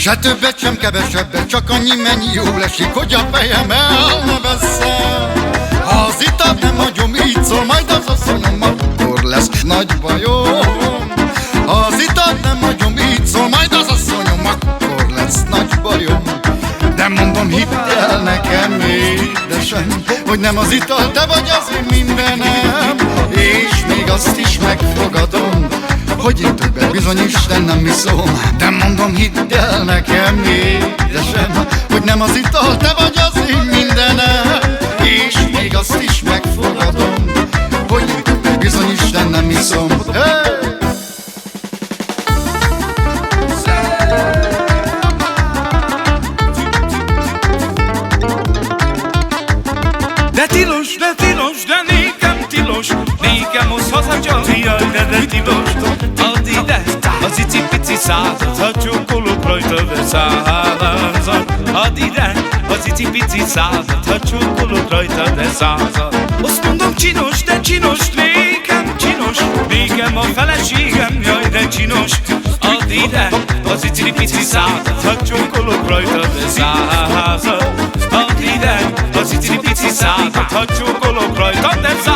Se többet, sem kevesebbet, csak annyi mennyi jól esik, hogy a fejem el ne vesszel. Ha az italt nem hagyom, így szól majd az asszonyom, akkor lesz nagy bajom. Ha az italt nem hagyom, így szól majd az asszonyom, akkor lesz nagy bajom. De mondom, hidd el nekem, édesem, hogy nem az ital, te vagy az én mindenem. És még azt is megfogadom, hogy én többet bizony Isten nem iszom. De mondom, hidd el nekem, édesem, hogy nem az ital, te vagy az én mindenem. És még azt is megfogadom, hogy én többet bizony Isten nem iszom. Hey! De tilos, de nékem tilos, nékem osz haza Jolly, jaj, de tilos. Add ide az icipici százat, ha csókolok rajta, de százat. Add ide az icipici százat, ha csókolok rajta, de százat. Azt mondom csinos, de csinos, nékem a feleségem, jaj, de csinos. Add ide az icipici százat, ha csókolok rajta, de százat. Add ide az icipici százat, ha csókolok rajta, de százat.